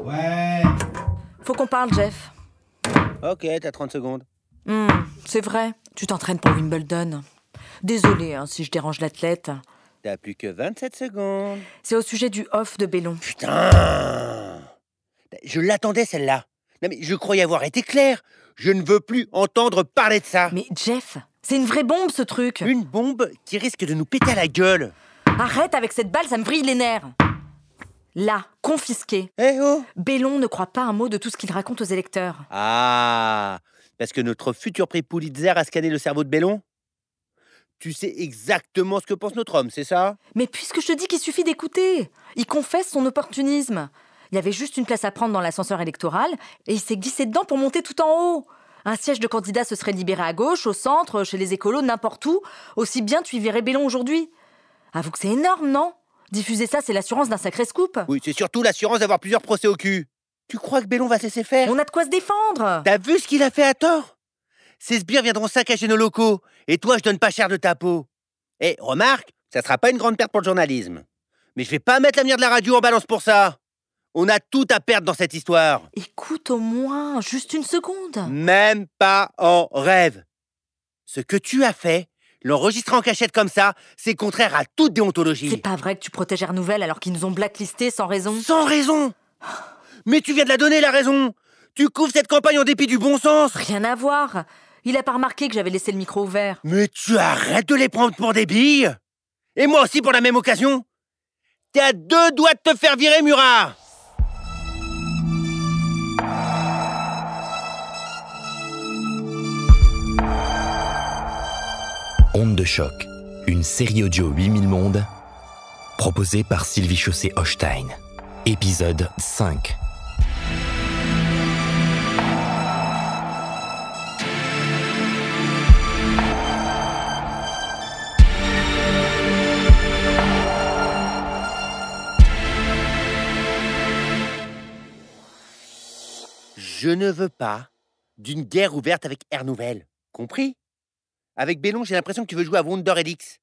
Ouais. Faut qu'on parle, Jeff. Ok, t'as 30 secondes. C'est vrai, tu t'entraînes pour Wimbledon. Désolée si je dérange l'athlète. T'as plus que 27 secondes. C'est au sujet du off de Bellon. Putain! Je l'attendais, celle-là. Non mais je croyais avoir été clair. Je ne veux plus entendre parler de ça. Mais Jeff, c'est une vraie bombe, ce truc. Une bombe qui risque de nous péter à la gueule. Arrête avec cette balle, ça me vrille les nerfs. Là, confisqué. Eh oh! Bellon ne croit pas un mot de tout ce qu'il raconte aux électeurs. Ah! Parce que notre futur prix Pulitzer a scanné le cerveau de Bellon? Tu sais exactement ce que pense notre homme, c'est ça? Mais puisque je te dis qu'il suffit d'écouter, il confesse son opportunisme. Il y avait juste une place à prendre dans l'ascenseur électoral et il s'est glissé dedans pour monter tout en haut. Un siège de candidat se serait libéré à gauche, au centre, chez les écolos, n'importe où. Aussi bien tu y verrais Bellon aujourd'hui. Avoue que c'est énorme, non? Diffuser ça, c'est l'assurance d'un sacré scoop. Oui, c'est surtout l'assurance d'avoir plusieurs procès au cul. Tu crois que Bellon va se laisser faire? On a de quoi se défendre. T'as vu ce qu'il a fait à tort? Ces sbires viendront saccager nos locaux. Et toi, je donne pas cher de ta peau. Eh, remarque, ça sera pas une grande perte pour le journalisme. Mais je vais pas mettre l'avenir de la radio en balance pour ça. On a tout à perdre dans cette histoire. Écoute au moins, juste une seconde. Même pas en rêve. Ce que tu as fait, l'enregistrer en cachette comme ça, c'est contraire à toute déontologie. C'est pas vrai que tu protèges Air Nouvelle alors qu'ils nous ont blacklistés sans raison. Sans raison. Mais tu viens de la donner, la raison. Tu couvres cette campagne en dépit du bon sens. Rien à voir. Il a pas remarqué que j'avais laissé le micro ouvert. Mais tu arrêtes de les prendre pour des billes. Et moi aussi pour la même occasion. T'es à 2 doigts de te faire virer, Murat. Onde de choc, une série audio 8000 mondes, proposée par Sylvie Chaussé-Hochstein. Épisode 5. Je ne veux pas d'une guerre ouverte avec Air Nouvelle. Compris? Avec Bellon, j'ai l'impression que tu veux jouer à Wonder Helix.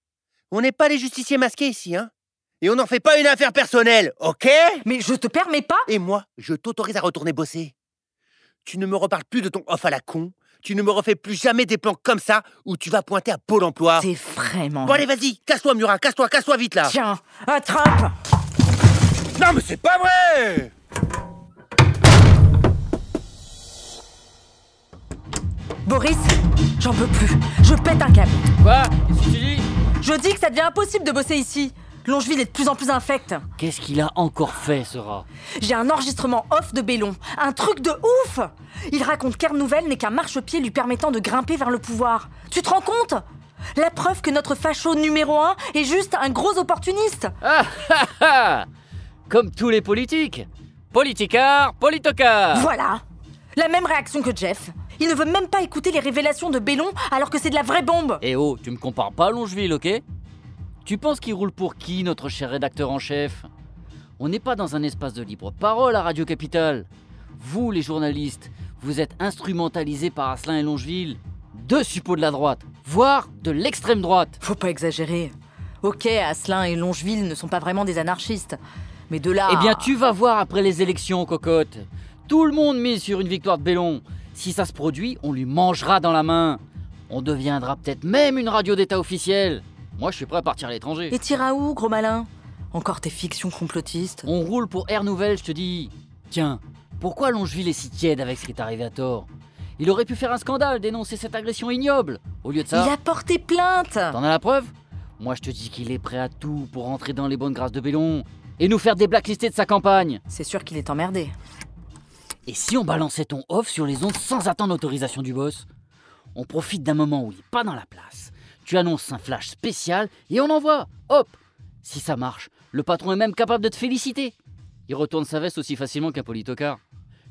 On n'est pas les justiciers masqués ici, hein? Et on n'en fait pas une affaire personnelle, ok? Mais je te permets pas. Et moi, je t'autorise à retourner bosser. Tu ne me reparles plus de ton off à la con. Tu ne me refais plus jamais des plans comme ça où tu vas pointer à Pôle emploi. C'est vraiment... Bon allez, vas-y, casse-toi Murat, casse-toi vite là. Tiens, attrape. Non mais c'est pas vrai! Boris, j'en peux plus. Je pète un câble. Quoi? Qu'est-ce que tu dis? Je dis que ça devient impossible de bosser ici. Longeville est de plus en plus infect. Qu'est-ce qu'il a encore fait, ce rat? J'ai un enregistrement off de Bellon. Un truc de ouf. Il raconte qu'Air Nouvelle n'est qu'un marchepied lui permettant de grimper vers le pouvoir. Tu te rends compte? La preuve que notre facho numéro 1 est juste un gros opportuniste. Comme tous les politiques. Politicard, politocard. Voilà. La même réaction que Jeff. Il ne veut même pas écouter les révélations de Bellon alors que c'est de la vraie bombe. Eh oh, tu me compares pas à Longeville, ok? Tu penses qu'il roule pour qui, notre cher rédacteur en chef? On n'est pas dans un espace de libre parole à Radio Capitale. Vous, les journalistes, vous êtes instrumentalisés par Asselin et Longeville. Deux suppôts de la droite, voire de l'extrême droite. Faut pas exagérer. Ok, Asselin et Longeville ne sont pas vraiment des anarchistes. Mais de là... Eh bien, tu vas voir après les élections, cocotte. Tout le monde mise sur une victoire de Bellon. Si ça se produit, on lui mangera dans la main. On deviendra peut-être même une radio d'État officielle. Moi, je suis prêt à partir à l'étranger. Et t'iras où, gros malin? Encore tes fictions complotistes. On roule pour Air Nouvelle, je te dis. Tiens, pourquoi Longeville est si tiède avec ce qui est arrivé à Thor? Il aurait pu faire un scandale, dénoncer cette agression ignoble. Au lieu de ça... Il a porté plainte. T'en as la preuve? Moi, je te dis qu'il est prêt à tout pour rentrer dans les bonnes grâces de Bellon et nous faire déblacklister de sa campagne. C'est sûr qu'il est emmerdé. Et si on balançait ton off sur les ondes sans attendre l'autorisation du boss? On profite d'un moment où il n'est pas dans la place. Tu annonces un flash spécial et on envoie. Hop! Si ça marche, le patron est même capable de te féliciter. Il retourne sa veste aussi facilement qu'un politocard.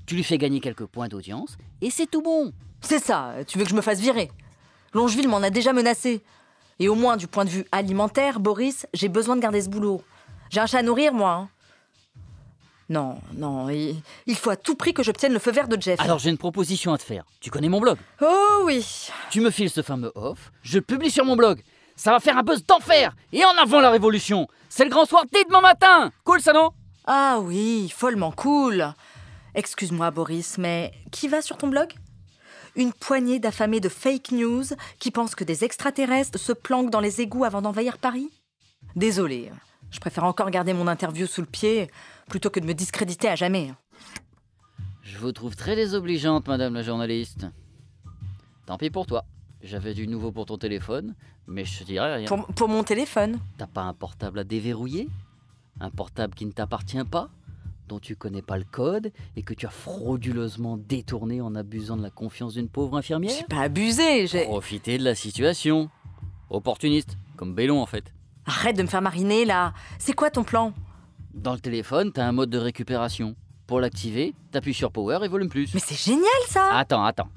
Tu lui fais gagner quelques points d'audience et c'est tout bon. C'est ça, tu veux que je me fasse virer? Longeville m'en a déjà menacé. Et au moins, du point de vue alimentaire, Boris, j'ai besoin de garder ce boulot. J'ai un chat à nourrir, moi. Hein. Non, il faut à tout prix que j'obtienne le feu vert de Jeff. Alors j'ai une proposition à te faire. Tu connais mon blog? Oh oui. Tu me files ce fameux off, je le publie sur mon blog. Ça va faire un buzz d'enfer. Et en avant la révolution. C'est le grand soir dès demain matin. Cool ça, non? Ah oui, follement cool. Excuse-moi, Boris, mais qui va sur ton blog? Une poignée d'affamés de fake news qui pensent que des extraterrestres se planquent dans les égouts avant d'envahir Paris? Désolée, je préfère encore garder mon interview sous le pied plutôt que de me discréditer à jamais. Je vous trouve très désobligeante, madame la journaliste. Tant pis pour toi. J'avais du nouveau pour ton téléphone, mais je te dirais rien. Pour mon téléphone? T'as pas un portable à déverrouiller? Un portable qui ne t'appartient pas? Dont tu connais pas le code et que tu as frauduleusement détourné en abusant de la confiance d'une pauvre infirmière? J'ai pas abusé, j'ai... Profiter de la situation. Opportuniste, comme Bellon en fait. Arrête de me faire mariner, là. C'est quoi ton plan? Dans le téléphone, t'as un mode de récupération. Pour l'activer, t'appuies sur Power et volume plus. Mais c'est génial, ça! Attends.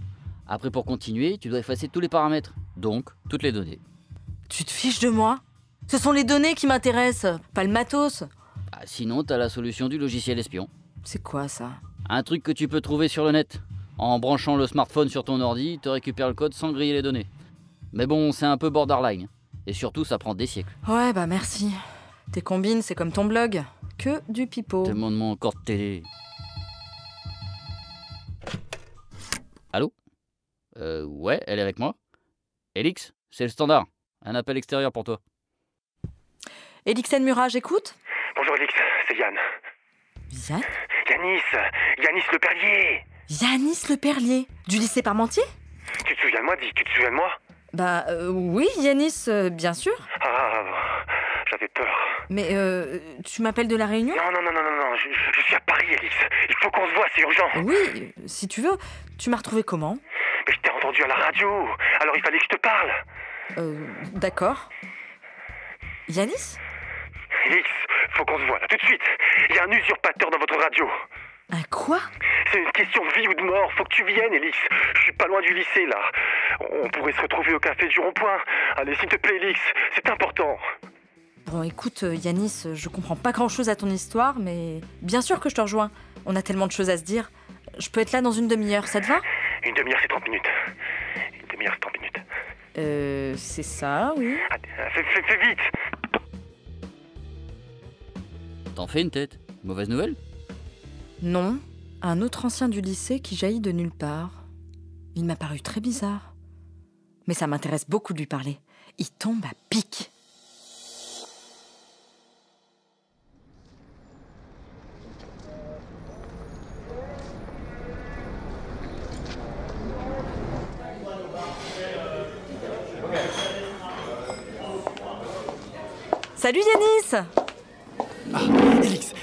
Après, pour continuer, tu dois effacer tous les paramètres. Donc, toutes les données. Tu te fiches de moi? Ce sont les données qui m'intéressent, pas le matos. Ah, sinon, t'as la solution du logiciel espion. C'est quoi, ça? Un truc que tu peux trouver sur le net. En branchant le smartphone sur ton ordi, te récupères le code sans griller les données. Mais bon, c'est un peu borderline. Et surtout, ça prend des siècles. Ouais, bah merci. Tes combines, c'est comme ton blog. Que du pipeau. Demande-moi encore de télé. Allô? Ouais, elle est avec moi. Elix, c'est le standard. Un appel extérieur pour toi. Elixen Murat, j'écoute? Bonjour Elix, c'est Yann. Yann? Yanis Le Perlier. Yanis Le Perlier, du lycée Parmentier? Tu te souviens de moi, dis, tu te souviens de moi? Bah oui, Yanis, bien sûr. Ah, j'avais peur. Mais tu m'appelles de La Réunion? Non, je suis à Paris, Elix. Il faut qu'on se voit, c'est urgent. Oui, si tu veux. Tu m'as retrouvé comment? Mais je t'ai entendu à la radio, alors il fallait que je te parle. D'accord. Yanis? Elix, faut qu'on se voit là, tout de suite. Il y a un usurpateur dans votre radio. Un quoi? C'est une question de vie ou de mort, faut que tu viennes, Elix. Je suis pas loin du lycée, là. On pourrait se retrouver au café du Rond-Point. Allez, s'il te plaît, Elix, c'est important. Bon, écoute, Yanis, je comprends pas grand-chose à ton histoire, mais bien sûr que je te rejoins. On a tellement de choses à se dire. Je peux être là dans une demi-heure, ça te va? Une demi-heure, c'est 30 minutes. Une demi-heure, c'est 30 minutes. C'est ça, oui. Fais vite. T'en fais une tête. Mauvaise nouvelle? Non, un autre ancien du lycée qui jaillit de nulle part. Il m'a paru très bizarre. Mais ça m'intéresse beaucoup de lui parler. Il tombe à pic. Salut Yanis! Ah,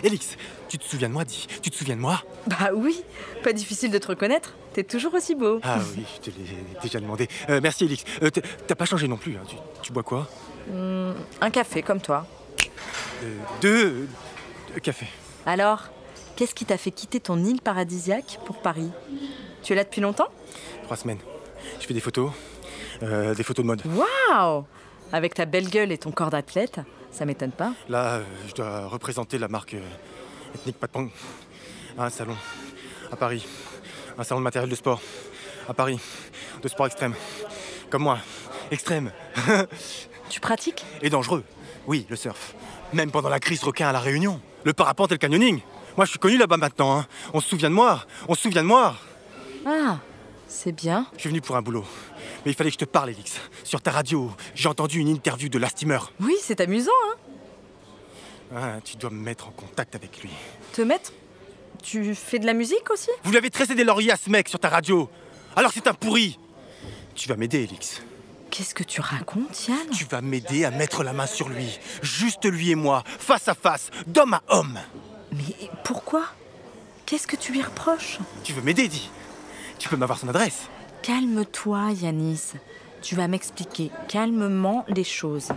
Elix, tu te souviens de moi, dis? Tu te souviens de moi? Bah oui, pas difficile de te reconnaître. T'es toujours aussi beau. Ah oui, je te l'ai déjà demandé. Merci, Elix. T'as pas changé non plus, hein. Tu bois quoi? Un café, comme toi. Deux cafés. Alors, qu'est-ce qui t'a fait quitter ton île paradisiaque pour Paris? Tu es là depuis longtemps? 3 semaines. Je fais des photos de mode. Waouh! Avec ta belle gueule et ton corps d'athlète, ça m'étonne pas. Là, je dois représenter la marque Ethnic Patpong à un salon à Paris. Un salon de matériel de sport à Paris. De sport extrême. Comme moi. Extrême. Tu pratiques? Et dangereux. Oui, le surf. Même pendant la crise requin à La Réunion. Le parapente et le canyoning. Moi, je suis connu là-bas maintenant. Hein. On se souvient de moi. Ah, c'est bien. Je suis venu pour un boulot. Mais il fallait que je te parle, Elix. Sur ta radio, j'ai entendu une interview de Lastimer. Oui, c'est amusant, hein? Ah, tu dois me mettre en contact avec lui. Te mettre? Tu fais de la musique aussi? Vous lui avez tressé des lauriers à ce mec sur ta radio. Alors c'est un pourri. Tu vas m'aider, Elix. Qu'est-ce que tu racontes, Yann? Tu vas m'aider à mettre la main sur lui. Juste lui et moi, face à face, d'homme à homme. Mais pourquoi? Qu'est-ce que tu lui reproches? Tu veux m'aider, dis. Tu peux m'avoir son adresse. Calme-toi, Yanis. Tu vas m'expliquer calmement les choses.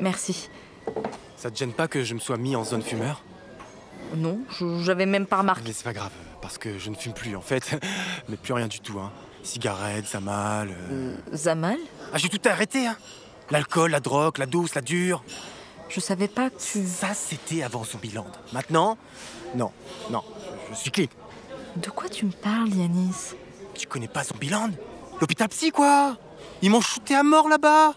Merci. Ça te gêne pas que je me sois mis en zone fumeur? Non, j'avais même pas remarqué. Mais c'est pas grave, parce que je ne fume plus en fait. Mais plus rien du tout, hein. Cigarettes, Zamal... Zamal? Ah, j'ai tout arrêté, hein. L'alcool, la drogue, la douce, la dure. Je savais pas que tu... Ça, c'était avant Zombieland. Maintenant, non, je suis clean. De quoi tu me parles, Yanis? Tu connais pas Zombieland? L'hôpital psy, quoi. Ils m'ont shooté à mort là-bas.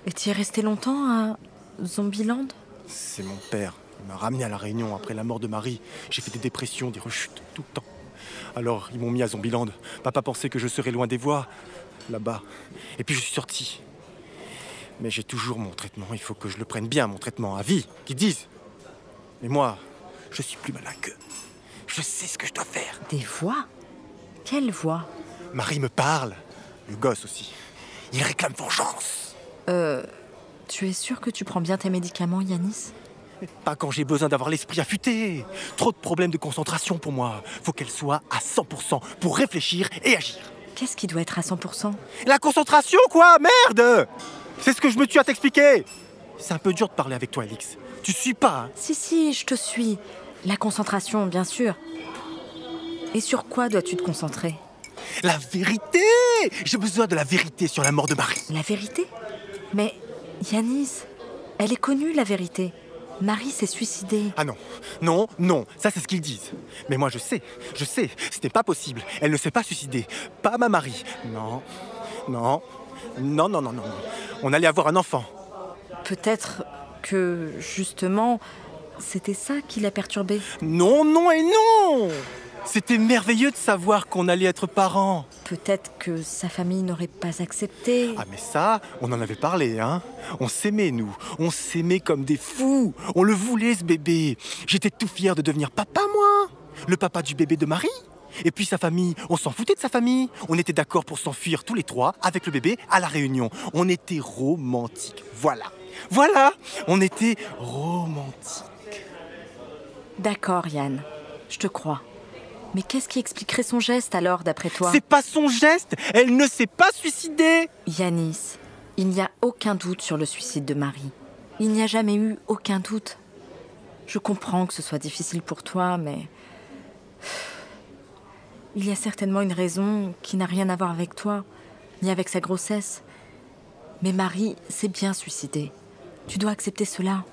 Et tu es resté longtemps à Zombieland? C'est mon père Il m'a ramené à La Réunion après la mort de Marie. J'ai fait des dépressions, des rechutes, tout le temps. Alors, ils m'ont mis à Zombieland. Papa pensait que je serais loin des voies, là-bas. Et puis je suis sorti. Mais j'ai toujours mon traitement. Il faut que je le prenne bien, mon traitement, à vie, qu'ils disent. Mais moi, je suis plus malin qu'eux. Je sais ce que je dois faire. Des voix? Quelle voix? Marie me parle. Le gosse aussi. Il réclame vengeance. Tu es sûr que tu prends bien tes médicaments, Yanis? Pas quand j'ai besoin d'avoir l'esprit affûté. Trop de problèmes de concentration pour moi. Faut qu'elle soit à 100% pour réfléchir et agir. Qu'est-ce qui doit être à 100%? La concentration, quoi, merde! C'est ce que je me tue à t'expliquer. C'est un peu dur de parler avec toi, Alix. Tu suis pas, hein? Si, je te suis. La concentration, bien sûr. Et sur quoi dois-tu te concentrer? La vérité! J'ai besoin de la vérité sur la mort de Marie. La vérité? Mais, Yanis, elle est connue, la vérité. Marie s'est suicidée. Ah non, ça c'est ce qu'ils disent. Mais moi je sais, ce n'est pas possible. Elle ne s'est pas suicidée. Pas ma Marie. Non. On allait avoir un enfant. Peut-être que, justement, c'était ça qui l'a perturbée. Non et non! C'était merveilleux de savoir qu'on allait être parents. Peut-être que sa famille n'aurait pas accepté. Ah mais ça, on en avait parlé, hein. On s'aimait, nous. On s'aimait comme des fous. On le voulait, ce bébé. J'étais tout fier de devenir papa, moi. Le papa du bébé de Marie. Et puis sa famille, on s'en foutait de sa famille. On était d'accord pour s'enfuir tous les trois avec le bébé à La Réunion. On était romantiques. Voilà, on était romantiques. D'accord, Yann, je te crois. Mais qu'est-ce qui expliquerait son geste alors, d'après toi? C'est pas son geste. Elle ne s'est pas suicidée. Yanis, il n'y a aucun doute sur le suicide de Marie. Il n'y a jamais eu aucun doute. Je comprends que ce soit difficile pour toi, mais... Il y a certainement une raison qui n'a rien à voir avec toi, ni avec sa grossesse. Mais Marie s'est bien suicidée. Tu dois accepter cela.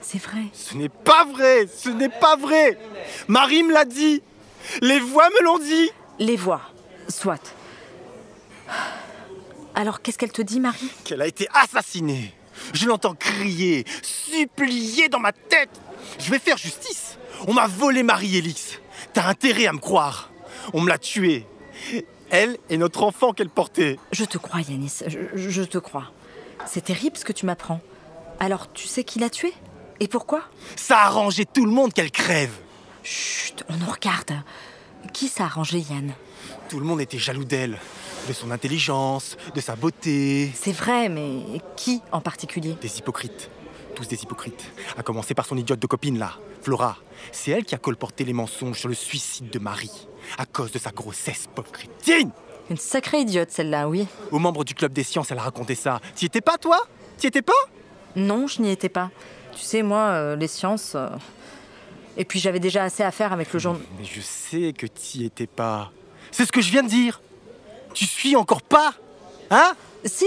C'est vrai. Ce n'est pas vrai. Marie me l'a dit. Les voix me l'ont dit. Les voix, soit. Alors, qu'est-ce qu'elle te dit, Marie? Qu'elle a été assassinée. Je l'entends crier, supplier dans ma tête. Je vais faire justice. On m'a volé Marie, Alix. T'as intérêt à me croire. On me l'a tuée. Elle et notre enfant qu'elle portait. Je te crois, Yanis, je te crois. C'est terrible ce que tu m'apprends. Alors, tu sais qui l'a tuée? Et pourquoi? Ça a arrangé tout le monde qu'elle crève. Chut, on nous regarde. Qui ça a arrangé, Yann? Tout le monde était jaloux d'elle. De son intelligence, de sa beauté. C'est vrai, mais qui en particulier? Des hypocrites. Tous des hypocrites. À commencer par son idiote de copine, là, Flora. C'est elle qui a colporté les mensonges sur le suicide de Marie. À cause de sa grossesse, pauvre crétine. Une sacrée idiote, celle-là, oui. Aux membres du club des sciences, elle a raconté ça. T'y étais pas, toi? T'y étais pas? Non, je n'y étais pas. Tu sais, moi, les sciences... Et puis j'avais déjà assez à faire avec le journal. Mais je sais que t'y étais pas. C'est ce que je viens de dire. Tu suis encore pas? Hein? Si.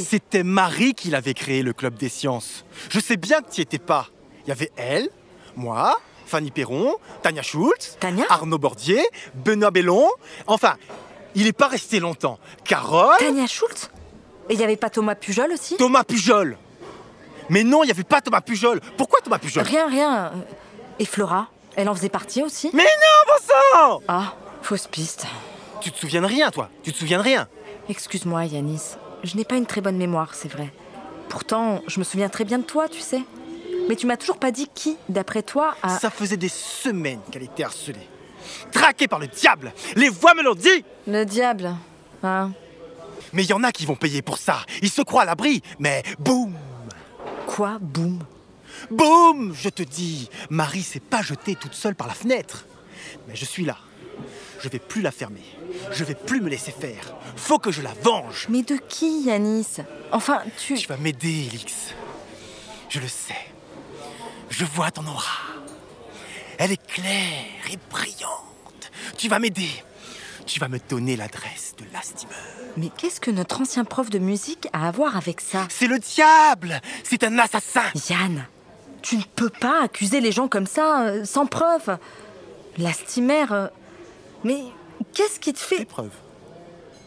C'était Marie qui l'avait créé, le club des sciences. Je sais bien que t'y étais pas. Il y avait elle, moi, Fanny Perron, Tania Schultz, Tania? Arnaud Bordier, Benoît Bellon. Enfin, il n'est pas resté longtemps. Carole... Tania Schultz? Et il n'y avait pas Thomas Pujol aussi? Thomas Pujol. Mais non, il n'y avait pas Thomas Pujol. Pourquoi Thomas Pujol? Rien. Et Flora? Elle en faisait partie aussi? Mais non, bon sang! Ah, fausse piste. Tu te souviens de rien, toi? Tu te souviens de rien? Excuse-moi, Yanis. Je n'ai pas une très bonne mémoire, c'est vrai. Pourtant, je me souviens très bien de toi, tu sais. Mais tu m'as toujours pas dit qui, d'après toi, a... Ça faisait des semaines qu'elle était harcelée. Traquée par le diable. Les voix me l'ont dit. Le diable, hein? Mais il y en a qui vont payer pour ça. Ils se croient à l'abri, mais boum! Quoi, boum? Boum! Je te dis, Marie s'est pas jetée toute seule par la fenêtre. Mais je suis là. Je vais plus la fermer. Je vais plus me laisser faire. Faut que je la venge. Mais de qui, Yanis? Enfin, tu... Tu vas m'aider, Alix. Je le sais. Je vois ton aura. Elle est claire et brillante. Tu vas m'aider. Tu vas me donner l'adresse de l'astimeur. Mais qu'est-ce que notre ancien prof de musique a à voir avec ça? C'est le diable! C'est un assassin! Yann, tu ne peux pas accuser les gens comme ça, sans preuve. L'astimer... Mais qu'est-ce qui te fait... Des preuves.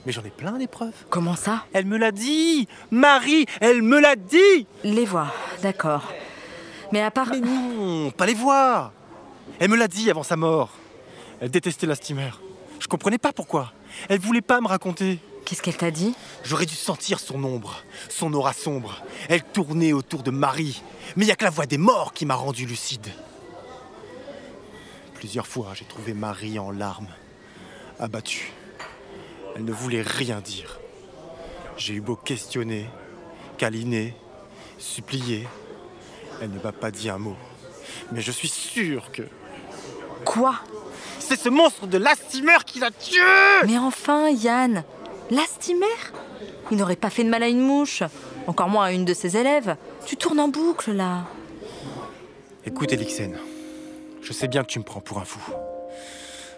Mais j'en ai plein des preuves. Comment ça? Elle me l'a dit! Marie, elle me l'a dit! Les voix, d'accord. Mais à part... Mais non, pas les voir. Elle me l'a dit avant sa mort. Elle détestait la steamer. Je comprenais pas pourquoi. Elle voulait pas me raconter. Qu'est-ce qu'elle t'a dit? J'aurais dû sentir son ombre, son aura sombre. Elle tournait autour de Marie. Mais il n'y a que la voix des morts qui m'a rendu lucide. Plusieurs fois, j'ai trouvé Marie en larmes, abattue. Elle ne voulait rien dire. J'ai eu beau questionner, câliner, supplier. Elle ne m'a pas dit un mot. Mais je suis sûr que... Quoi? C'est ce monstre de Lastimer qui l'a tué! Mais enfin, Yann, Lastimer? Il n'aurait pas fait de mal à une mouche, encore moins à une de ses élèves. Tu tournes en boucle, là. Écoute, Elixen, je sais bien que tu me prends pour un fou.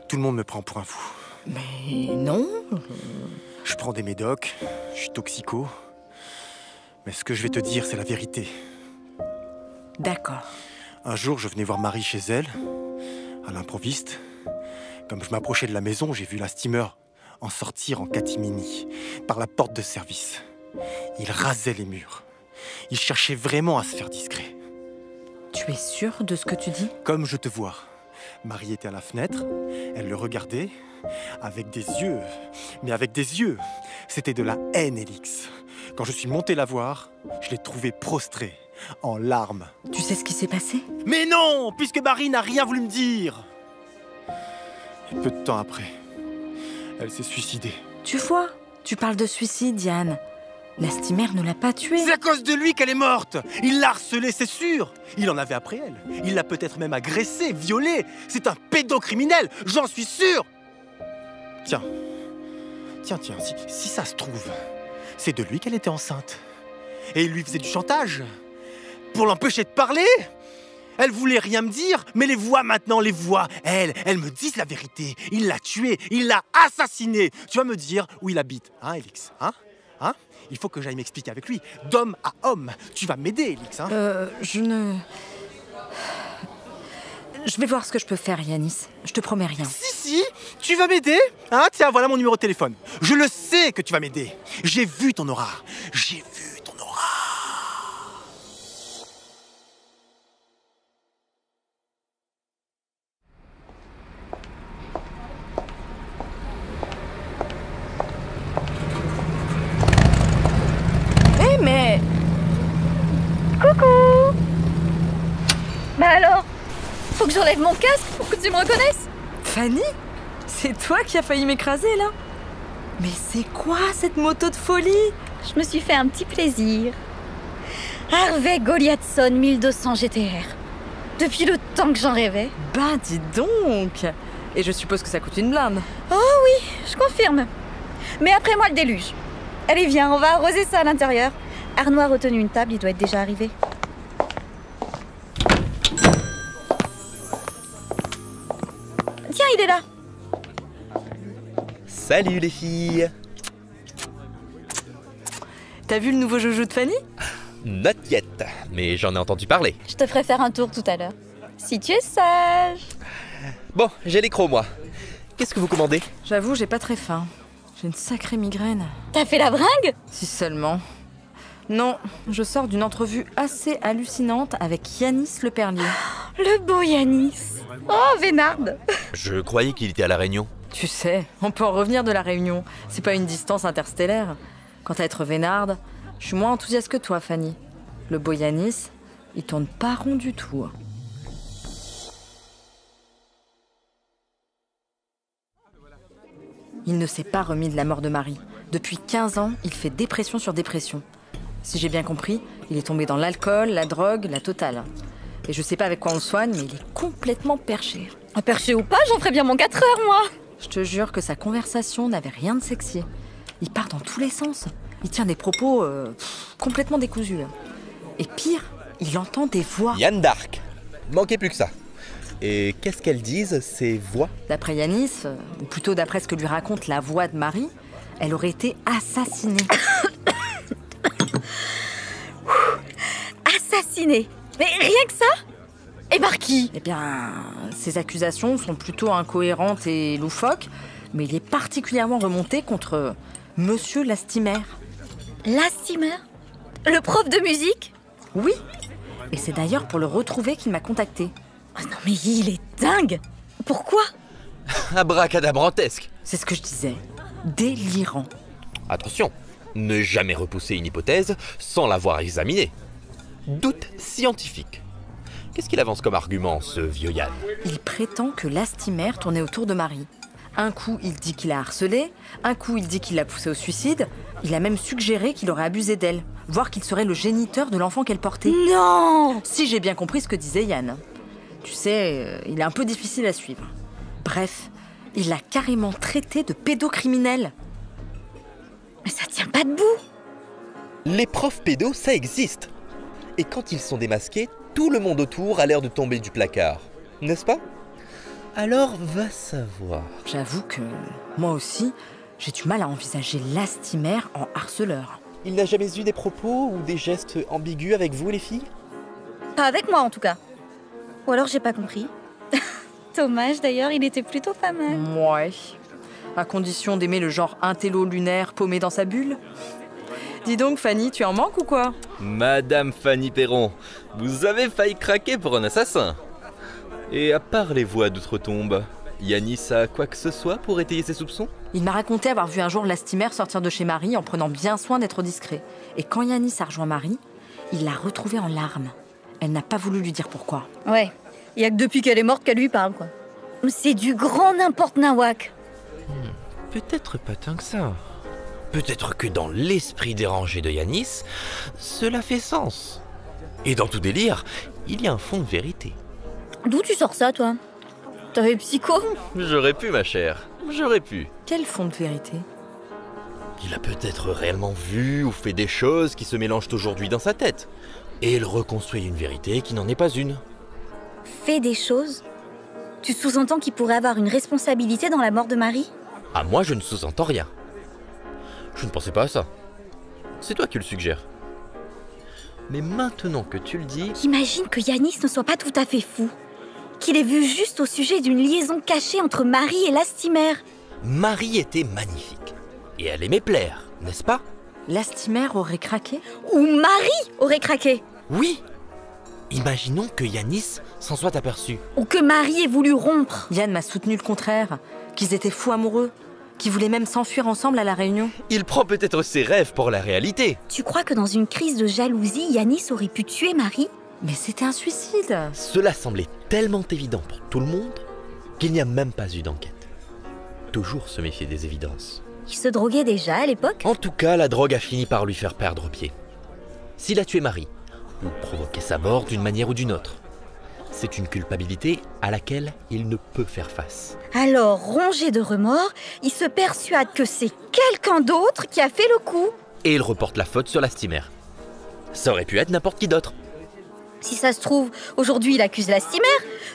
Tout le monde me prend pour un fou. Mais non. Je prends des médocs, je suis toxico. Mais ce que je vais te dire, c'est la vérité. D'accord. Un jour, je venais voir Marie chez elle, à l'improviste. Comme je m'approchais de la maison, j'ai vu la steamer en sortir en catimini, par la porte de service. Il rasait les murs. Il cherchait vraiment à se faire discret. Tu es sûr de ce que tu dis? Comme je te vois. Marie était à la fenêtre, elle le regardait, avec des yeux. Mais avec des yeux. C'était de la haine, Elix. Quand je suis monté la voir, je l'ai trouvée prostrée, en larmes. Tu sais ce qui s'est passé? Mais non, puisque Marie n'a rien voulu me dire. Et peu de temps après, elle s'est suicidée. Tu vois, tu parles de suicide, Yann. Lastimer ne l'a pas tuée. C'est à cause de lui qu'elle est morte. Il l'a harcelée, c'est sûr. Il en avait après elle. Il l'a peut-être même agressée, violée. C'est un pédocriminel, j'en suis sûr. Tiens, si ça se trouve, c'est de lui qu'elle était enceinte. Et il lui faisait du chantage. Pour l'empêcher de parler. Elle voulait rien me dire, mais les voix maintenant, les voix, elles me disent la vérité. Il l'a tuée, il l'a assassinée. Tu vas me dire où il habite, hein, Elix, hein? Il faut que j'aille m'expliquer avec lui, d'homme à homme. Tu vas m'aider, Elix, hein? Je vais voir ce que je peux faire, Yanis. Je te promets rien. Si, tu vas m'aider, hein? Tiens, voilà mon numéro de téléphone. Je le sais que tu vas m'aider. J'ai vu ton aura. J'ai vu ton aura. Mais... Coucou! Bah alors, faut que j'enlève mon casque pour que tu me reconnaisses? Fanny? C'est toi qui as failli m'écraser, là? Mais c'est quoi cette moto de folie? Je me suis fait un petit plaisir. Harvey Goliathson 1200 GTR. Depuis le temps que j'en rêvais. Bah, dis donc! Et je suppose que ça coûte une blinde. Oh oui, je confirme. Mais après moi le déluge. Allez, viens, on va arroser ça à l'intérieur. Arnaud a retenu une table, il doit être déjà arrivé. Tiens, il est là. Salut les filles. T'as vu le nouveau joujou de Fanny? Not yet, mais j'en ai entendu parler. Je te ferai faire un tour tout à l'heure. Si tu es sage. Bon, j'ai les crocs moi. Qu'est-ce que vous commandez? J'avoue, j'ai pas très faim. J'ai une sacrée migraine. T'as fait la bringue? Si seulement. Non, je sors d'une entrevue assez hallucinante avec Yanis Le Perlier. Le beau Yanis. Oh, Vénarde. Je croyais qu'il était à La Réunion. Tu sais, on peut en revenir de la Réunion. C'est pas une distance interstellaire. Quant à être Vénarde, je suis moins enthousiaste que toi, Fanny. Le beau Yanis, il tourne pas rond du tout. Il ne s'est pas remis de la mort de Marie. Depuis 15 ans, il fait dépression sur dépression. Si j'ai bien compris, il est tombé dans l'alcool, la drogue, la totale. Et je sais pas avec quoi on le soigne, mais il est complètement perché. Perché ou pas, j'en ferais bien mon 4 heures, moi. Je te jure que sa conversation n'avait rien de sexy. Il part dans tous les sens. Il tient des propos complètement décousus. Et pire, il entend des voix. Yann d'Arc. Manquait plus que ça. Et qu'est-ce qu'elles disent, ces voix? D'après Yanis, ou plutôt d'après ce que lui raconte la voix de Marie, elle aurait été assassinée. Assassinée? Mais rien que ça? Et par qui? Eh bien, ces accusations sont plutôt incohérentes et loufoques, mais il est particulièrement remonté contre Monsieur Lastimer. Lastimer? Le prof de musique? Oui, Et c'est d'ailleurs pour le retrouver qu'il m'a contacté. Oh non mais il est dingue. Pourquoi? Abracadabrantesque. C'est ce que je disais. Délirant. Attention, ne jamais repousser une hypothèse sans l'avoir examinée. Doute scientifique. Qu'est-ce qu'il avance comme argument, ce vieux Yann? Il prétend que Lastimer tournait autour de Marie. Un coup, il dit qu'il a harcelé, un coup, il dit qu'il l'a poussée au suicide. Il a même suggéré qu'il aurait abusé d'elle, voire qu'il serait le géniteur de l'enfant qu'elle portait. Non! Si j'ai bien compris ce que disait Yann. Tu sais, il est un peu difficile à suivre. Bref, il l'a carrément traité de pédocriminel. Mais ça tient pas debout. Les profs pédos, ça existe. Et quand ils sont démasqués, tout le monde autour a l'air de tomber du placard. N'est-ce pas? Alors va savoir. J'avoue que, moi aussi, j'ai du mal à envisager Lastimer en harceleur. Il n'a jamais eu des propos ou des gestes ambigus avec vous, les filles? Pas avec moi en tout cas. Ou alors j'ai pas compris. Dommage d'ailleurs, il était plutôt pas mal. Ouais. À condition d'aimer le genre intello lunaire paumé dans sa bulle. Dis donc, Fanny, tu en manques ou quoi? Madame Fanny Perron, vous avez failli craquer pour un assassin. Et à part les voix d'outre-tombe, Yanis a quoi que ce soit pour étayer ses soupçons? Il m'a raconté avoir vu un jour Lastimer sortir de chez Marie en prenant bien soin d'être discret. Et quand Yanis a rejoint Marie, il l'a retrouvée en larmes. Elle n'a pas voulu lui dire pourquoi. Ouais, y a que depuis qu'elle est morte qu'elle lui parle quoi. C'est du grand n'importe nawak. Peut-être pas tant que ça. Peut-être que dans l'esprit dérangé de Yanis, cela fait sens. Et dans tout délire, il y a un fond de vérité. D'où tu sors ça toi? T'avais psycho? J'aurais pu, ma chère, j'aurais pu. Quel fond de vérité? Il a peut-être réellement vu ou fait des choses qui se mélangent aujourd'hui dans sa tête. Et il reconstruit une vérité qui n'en est pas une. Fait des choses? Tu sous-entends qu'il pourrait avoir une responsabilité dans la mort de Marie? Ah, moi je ne sous-entends rien. Je ne pensais pas à ça. C'est toi qui le suggères. Mais maintenant que tu le dis... Imagine que Yanis ne soit pas tout à fait fou. Qu'il ait vu juste au sujet d'une liaison cachée entre Marie et Lastimer. Marie était magnifique. Et elle aimait plaire, n'est-ce pas? Lastimer aurait craqué? Ou Marie aurait craqué. Oui. Imaginons que Yanis s'en soit aperçu. Ou que Marie ait voulu rompre. Yann m'a soutenu le contraire, qu'ils étaient fous amoureux, qu'ils voulaient même s'enfuir ensemble à la Réunion. Il prend peut-être ses rêves pour la réalité. Tu crois que dans une crise de jalousie, Yanis aurait pu tuer Marie? Mais c'était un suicide. Cela semblait tellement évident pour tout le monde qu'il n'y a même pas eu d'enquête. Toujours se méfier des évidences. Il se droguait déjà à l'époque? En tout cas, la drogue a fini par lui faire perdre pied. S'il a tué Marie, ou provoqué sa mort d'une manière ou d'une autre, c'est une culpabilité à laquelle il ne peut faire face. Alors, rongé de remords, il se persuade que c'est quelqu'un d'autre qui a fait le coup. Et il reporte la faute sur Lastimer. Ça aurait pu être n'importe qui d'autre. Si ça se trouve, aujourd'hui il accuse Lastimer,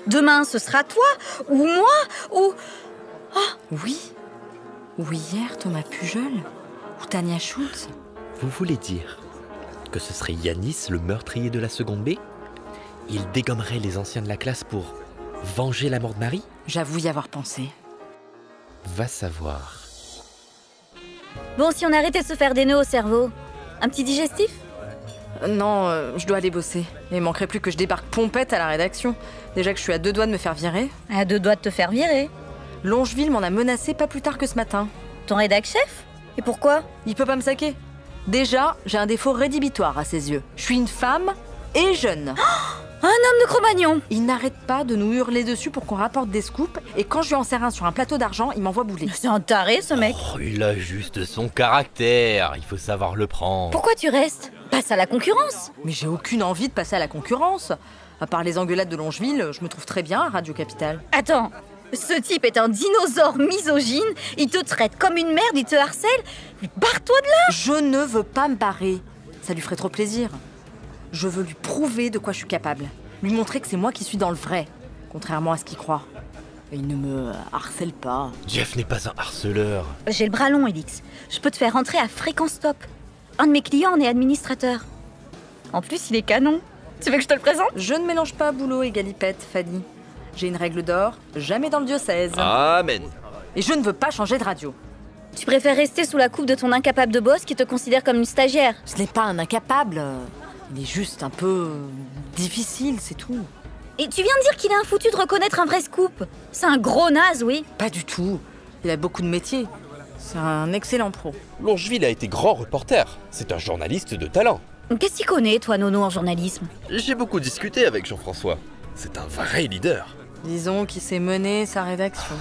demain ce sera toi, ou moi, ou... Oui. Ou hier, Thomas Pujol. Ou Tania Schultz. Vous voulez dire que ce serait Yanis, le meurtrier de la seconde B? Il dégommerait les anciens de la classe pour venger la mort de Marie? J'avoue y avoir pensé. Va savoir. Bon, si on arrêtait de se faire des nœuds au cerveau, un petit digestif? Non, je dois aller bosser. Il manquerait plus que je débarque pompette à la rédaction. Déjà que je suis à 2 doigts de me faire virer. À 2 doigts de te faire virer. Longeville m'en a menacé pas plus tard que ce matin. Ton rédac chef? Et pourquoi? Il peut pas me saquer. Déjà, j'ai un défaut rédhibitoire à ses yeux. Je suis une femme et jeune. Un homme de Cro-Magnon. Il n'arrête pas de nous hurler dessus pour qu'on rapporte des scoops, et quand je lui en sers un sur un plateau d'argent, il m'envoie bouler. C'est un taré ce mec. Oh, il a juste son caractère, il faut savoir le prendre. Pourquoi tu restes? Passe à la concurrence. Mais j'ai aucune envie de passer à la concurrence. À part les engueulades de Longeville, je me trouve très bien à Radio Capitale. Attends, ce type est un dinosaure misogyne, il te traite comme une merde, il te harcèle. Mais barre-toi de là. Je ne veux pas me barrer. Ça lui ferait trop plaisir. Je veux lui prouver de quoi je suis capable. Lui montrer que c'est moi qui suis dans le vrai, contrairement à ce qu'il croit. Et il ne me harcèle pas. Jeff n'est pas un harceleur. J'ai le bras long, Elix. Je peux te faire rentrer à Fréquence Top. Un de mes clients en est administrateur. En plus, il est canon. Tu veux que je te le présente? Je ne mélange pas boulot et galipette, Fanny. J'ai une règle d'or, jamais dans le diocèse. Amen. Et je ne veux pas changer de radio. Tu préfères rester sous la coupe de ton incapable de boss qui te considère comme une stagiaire? Ce n'est pas un incapable. Il est juste un peu difficile, c'est tout. Et tu viens de dire qu'il est infoutu de reconnaître un vrai scoop. C'est un gros naze, oui. Pas du tout. Il a beaucoup de métiers. C'est un excellent pro. Longeville a été grand reporter. C'est un journaliste de talent. Qu'est-ce que tu connais, toi, Nono, en journalisme? J'ai beaucoup discuté avec Jean-François. C'est un vrai leader. Disons qu'il sait mener sa rédaction.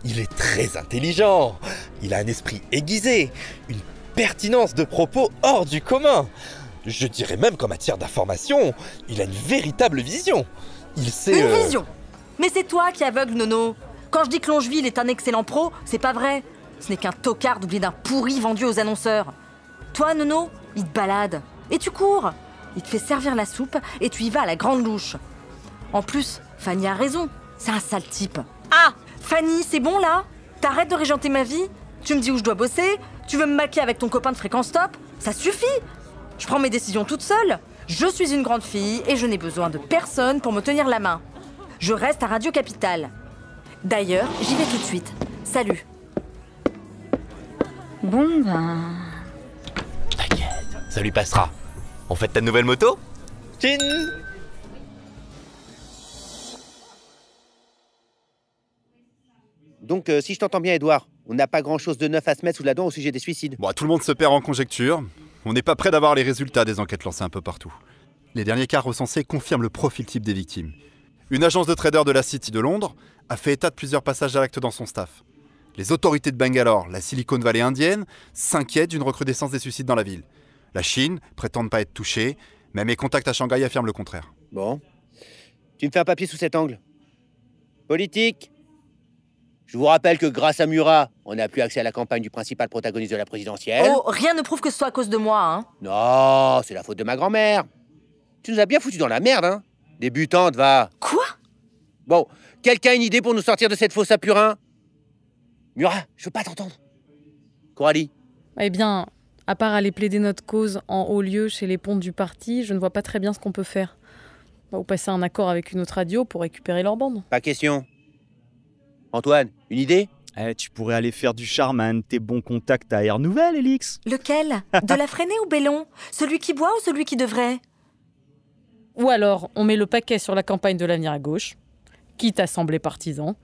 Il est très intelligent. Il a un esprit aiguisé, une pertinence de propos hors du commun. Je dirais même qu'en matière d'information, il a une véritable vision. Il sait... Une vision? Mais c'est toi qui aveugle, Nono. Quand je dis que Longeville est un excellent pro, c'est pas vrai. Ce n'est qu'un tocard doublé d'un pourri vendu aux annonceurs. Toi, Nono, il te balade. Et tu cours. Il te fait servir la soupe et tu y vas à la grande louche. En plus, Fanny a raison. C'est un sale type. Ah, Fanny, c'est bon là? T'arrêtes de régenter ma vie? Tu me dis où je dois bosser? Tu veux me maquer avec ton copain de Fréquence Stop? Ça suffit! Je prends mes décisions toute seule. Je suis une grande fille et je n'ai besoin de personne pour me tenir la main. Je reste à Radio Capitale. D'ailleurs, j'y vais tout de suite. Salut. Bon, ben... T'inquiète, ça lui passera. On fait ta nouvelle moto? Tchin! Donc, si je t'entends bien, Edouard, on n'a pas grand-chose de neuf à se mettre sous la dent au sujet des suicides. Bon, tout le monde se perd en conjecture. On n'est pas près d'avoir les résultats des enquêtes lancées un peu partout. Les derniers cas recensés confirment le profil type des victimes. Une agence de traders de la City de Londres a fait état de plusieurs passages à l'acte dans son staff. Les autorités de Bangalore, la Silicon Valley indienne, s'inquiètent d'une recrudescence des suicides dans la ville. La Chine prétend ne pas être touchée, mais mes contacts à Shanghai affirment le contraire. Bon. Tu me fais un papier sous cet angle. Politique. Je vous rappelle que grâce à Murat, on n'a plus accès à la campagne du principal protagoniste de la présidentielle. Oh, rien ne prouve que ce soit à cause de moi, hein. Non, c'est la faute de ma grand-mère. Tu nous as bien foutu dans la merde, hein. Débutante, va. Quoi? Bon, quelqu'un a une idée pour nous sortir de cette fosse à purin? Murat, je veux pas t'entendre. Coralie? Eh bien, à part aller plaider notre cause en haut lieu chez les pontes du parti, je ne vois pas très bien ce qu'on peut faire. Ou passer un accord avec une autre radio pour récupérer leur bande. Pas question. Antoine, une idée? Tu pourrais aller faire du charme à un de tes bons contacts à Air Nouvelle, Elix. Lequel? De la Freinet ou Bellon? Celui qui boit ou celui qui devrait? Ou alors, on met le paquet sur la campagne de l'avenir à gauche, quitte à sembler partisan.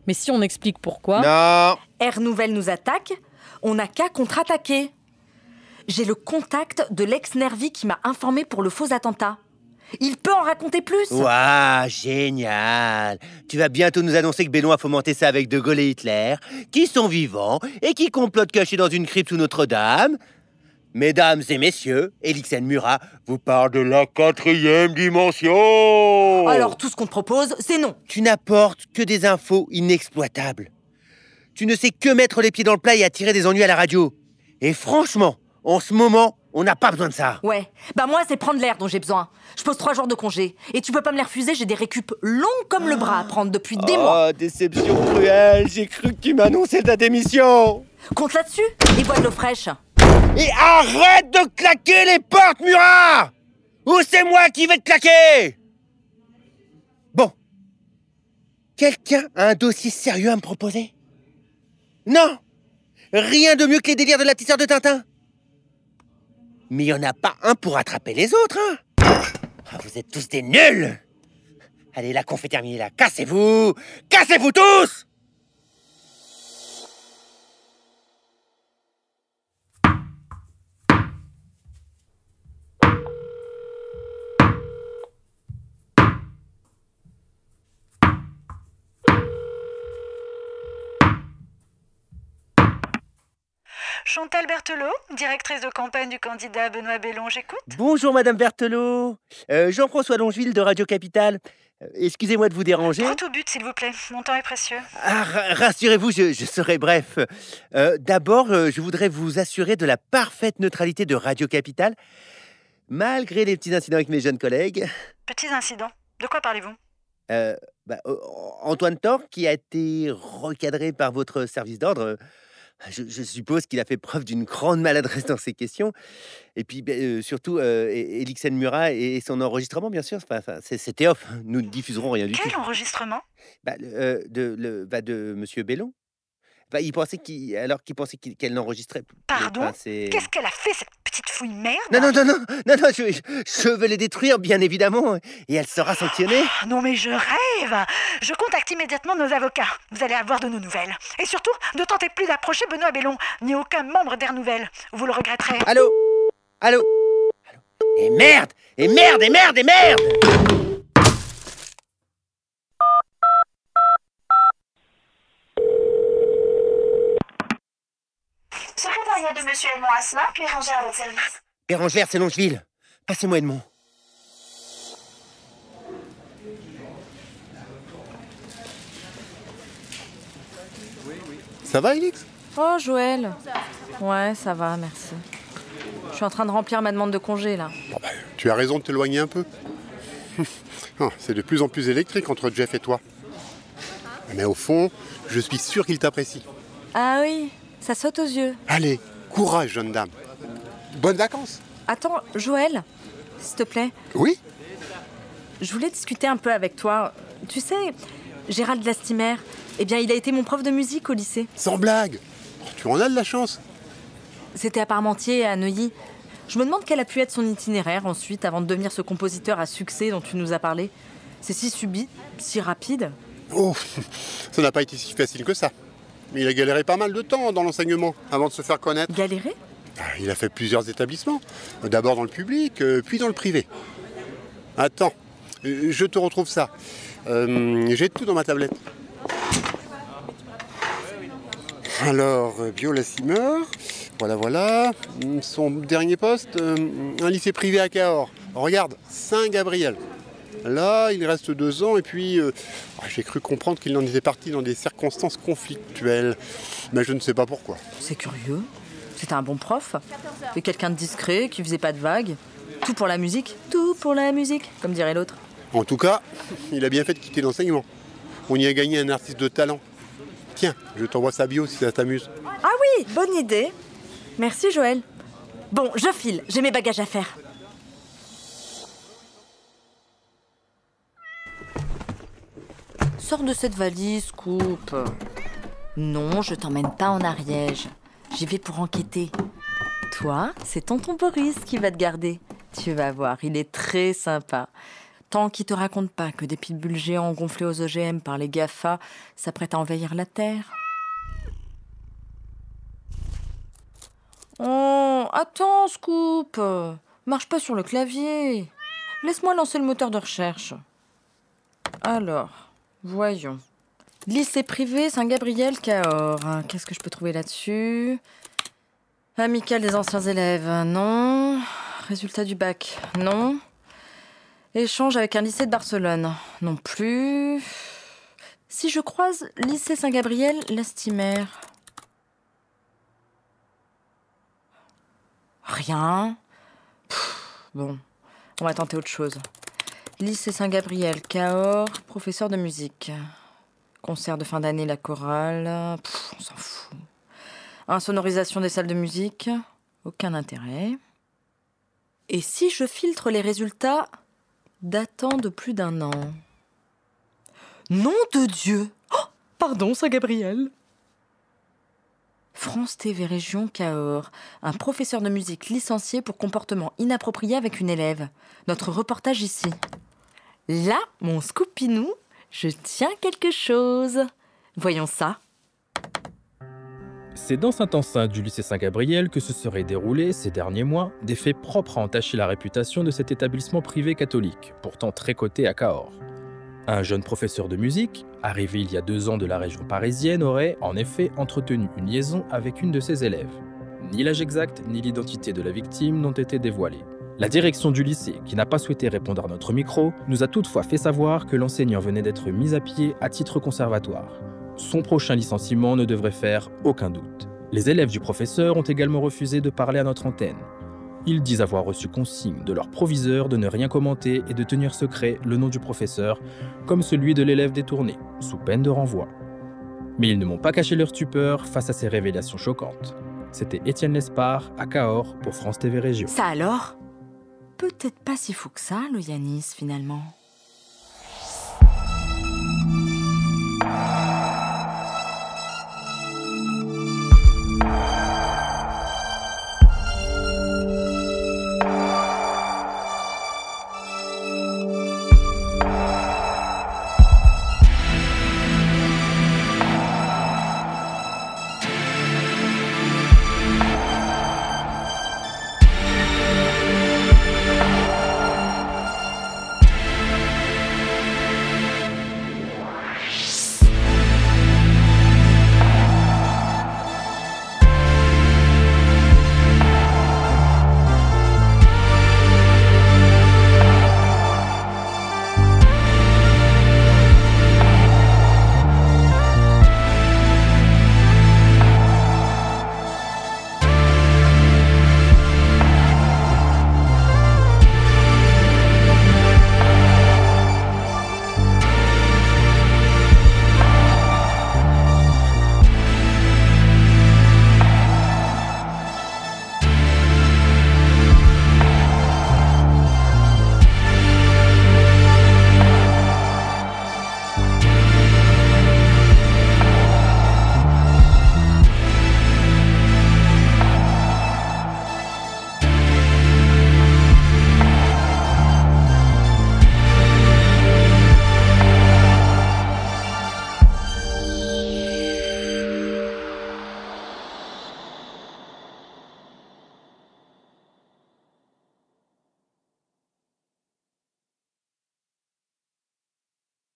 Mais si on explique pourquoi... Non. Air Nouvelle nous attaque, on n'a qu'à contre-attaquer. J'ai le contact de l'ex-Nervi qui m'a informé pour le faux attentat. Il peut en raconter plus. Ouah, génial. Tu vas bientôt nous annoncer que Bellon a fomenté ça avec De Gaulle et Hitler, qui sont vivants et qui complotent cachés dans une crypte sous Notre-Dame. Mesdames et messieurs, Elixen Murat vous parle de la 4e dimension. Alors tout ce qu'on te propose, c'est non. Tu n'apportes que des infos inexploitables. Tu ne sais que mettre les pieds dans le plat et attirer des ennuis à la radio. Et franchement, en ce moment, on n'a pas besoin de ça. Ouais, bah moi c'est prendre l'air dont j'ai besoin. Je pose 3 jours de congé. Et tu peux pas me les refuser, j'ai des récup longs comme le bras à prendre depuis des mois. Oh, déception cruelle, j'ai cru que tu m'annonçais ta démission. Compte là-dessus et bois de l'eau fraîche. Et arrête de claquer les portes, Murat! Ou c'est moi qui vais te claquer! Bon. Quelqu'un a un dossier sérieux à me proposer? Non! Rien de mieux que les délires de la tisseur de Tintin. Mais il n'y en a pas un pour attraper les autres, hein? Ah, vous êtes tous des nuls! Allez, la conf est terminée, là. Cassez-vous! Cassez-vous tous! Chantal Berthelot, directrice de campagne du candidat Benoît Bellon, j'écoute. Bonjour Madame Berthelot, Jean-François Longeville de Radio Capitale. Excusez-moi de vous déranger. Droit au but, s'il vous plaît, mon temps est précieux. Ah, rassurez-vous, je serai bref. D'abord, je voudrais vous assurer de la parfaite neutralité de Radio Capitale, malgré les petits incidents avec mes jeunes collègues. Petits incidents? De quoi parlez-vous? Antoine Thor, qui a été recadré par votre service d'ordre, je suppose qu'il a fait preuve d'une grande maladresse dans ses questions. Et puis, surtout, Elixen Murat et son enregistrement, bien sûr. C'était off. Nous ne diffuserons rien du tout. Quel enregistrement? De Monsieur Bellon. Il pensait qu'elle n'enregistrait plus. Pardon? Qu'est-ce qu'elle a fait, cette petite Oui, merde. Non, je veux les détruire, bien évidemment, et elle sera sanctionnée. Non mais je rêve. Je contacte immédiatement nos avocats. Vous allez avoir de nos nouvelles. Et surtout, ne tentez plus d'approcher Benoît Bellon, ni aucun membre d'Air Nouvelle. Vous le regretterez. Allô? Et merde! Secrétariat de monsieur Edmond Asselin, puis rangé à votre service. Bérangère, c'est Longeville. Passez-moi Edmond. Ça va, Elix? Oh, Joël. Ouais, ça va, merci. Je suis en train de remplir ma demande de congé, là. Bon, tu as raison de t'éloigner un peu. C'est de plus en plus électrique entre Jeff et toi. Mais au fond, je suis sûr qu'il t'apprécie. Ah oui, ça saute aux yeux. Allez, courage, jeune dame. Bonnes vacances. Attends, Joël, s'il te plaît. Oui? Je voulais discuter un peu avec toi. Tu sais, Gérald Lastimer, eh bien, il a été mon prof de musique au lycée. Sans blague. Tu en as de la chance. C'était à Parmentier, à Neuilly. Je me demande quel a pu être son itinéraire ensuite, avant de devenir ce compositeur à succès dont tu nous as parlé. C'est si subit, si rapide. Oh, ça n'a pas été si facile que ça. Il a galéré pas mal de temps dans l'enseignement avant de se faire connaître. Galéré? Il a fait plusieurs établissements. D'abord dans le public, puis dans le privé. Attends, je te retrouve ça. J'ai tout dans ma tablette. Alors, Bio Lastimer, voilà. Son dernier poste, un lycée privé à Cahors. Regarde, Saint-Gabriel. Là, il reste 2 ans et puis j'ai cru comprendre qu'il en était parti dans des circonstances conflictuelles. Mais je ne sais pas pourquoi. C'est curieux. C'était un bon prof. C'était quelqu'un de discret, qui faisait pas de vagues. Tout pour la musique, comme dirait l'autre. En tout cas, il a bien fait de quitter l'enseignement. On y a gagné un artiste de talent. Tiens, je t'envoie sa bio si ça t'amuse. Ah oui, bonne idée. Merci Joël. Bon, je file, j'ai mes bagages à faire. Sors de cette valise, Coupe. Non, je t'emmène pas en Ariège. J'y vais pour enquêter. Toi, c'est tonton Boris qui va te garder. Tu vas voir, il est très sympa. Tant qu'il te raconte pas que des pitbulls géants gonflés aux OGM par les GAFA s'apprêtent à envahir la Terre. Oh, attends, Scoop. Marche pas sur le clavier. Laisse-moi lancer le moteur de recherche. Alors, voyons. Lycée privé Saint-Gabriel Cahors. Qu'est-ce que je peux trouver là-dessus? Amicale des anciens élèves, non. Résultat du bac, non. Échange avec un lycée de Barcelone, non plus. Si je croise lycée Saint-Gabriel Lastimer. Rien. Bon, on va tenter autre chose. Lycée Saint-Gabriel Cahors, professeur de musique. Concert de fin d'année, la chorale. On s'en fout. Insonorisation des salles de musique. Aucun intérêt. Et si je filtre les résultats datant de plus d'1 an? Nom de Dieu! Oh, pardon, Saint-Gabriel. France TV Région Cahors. Un professeur de musique licencié pour comportement inapproprié avec une élève. Notre reportage ici. Là, mon scoopinou, je tiens quelque chose. Voyons ça. C'est dans Saint-Ansin du lycée Saint-Gabriel que se seraient déroulés, ces derniers mois, des faits propres à entacher la réputation de cet établissement privé catholique, pourtant très coté à Cahors. Un jeune professeur de musique, arrivé il y a 2 ans de la région parisienne, aurait, en effet, entretenu une liaison avec une de ses élèves. Ni l'âge exact, ni l'identité de la victime n'ont été dévoilés. La direction du lycée, qui n'a pas souhaité répondre à notre micro, nous a toutefois fait savoir que l'enseignant venait d'être mis à pied à titre conservatoire. Son prochain licenciement ne devrait faire aucun doute. Les élèves du professeur ont également refusé de parler à notre antenne. Ils disent avoir reçu consigne de leur proviseur de ne rien commenter et de tenir secret le nom du professeur, comme celui de l'élève détourné, sous peine de renvoi. Mais ils ne m'ont pas caché leur stupeur face à ces révélations choquantes. C'était Étienne Lespard, à Cahors, pour France TV Région. Ça alors? Peut-être pas si fou que ça, le Yanis, finalement.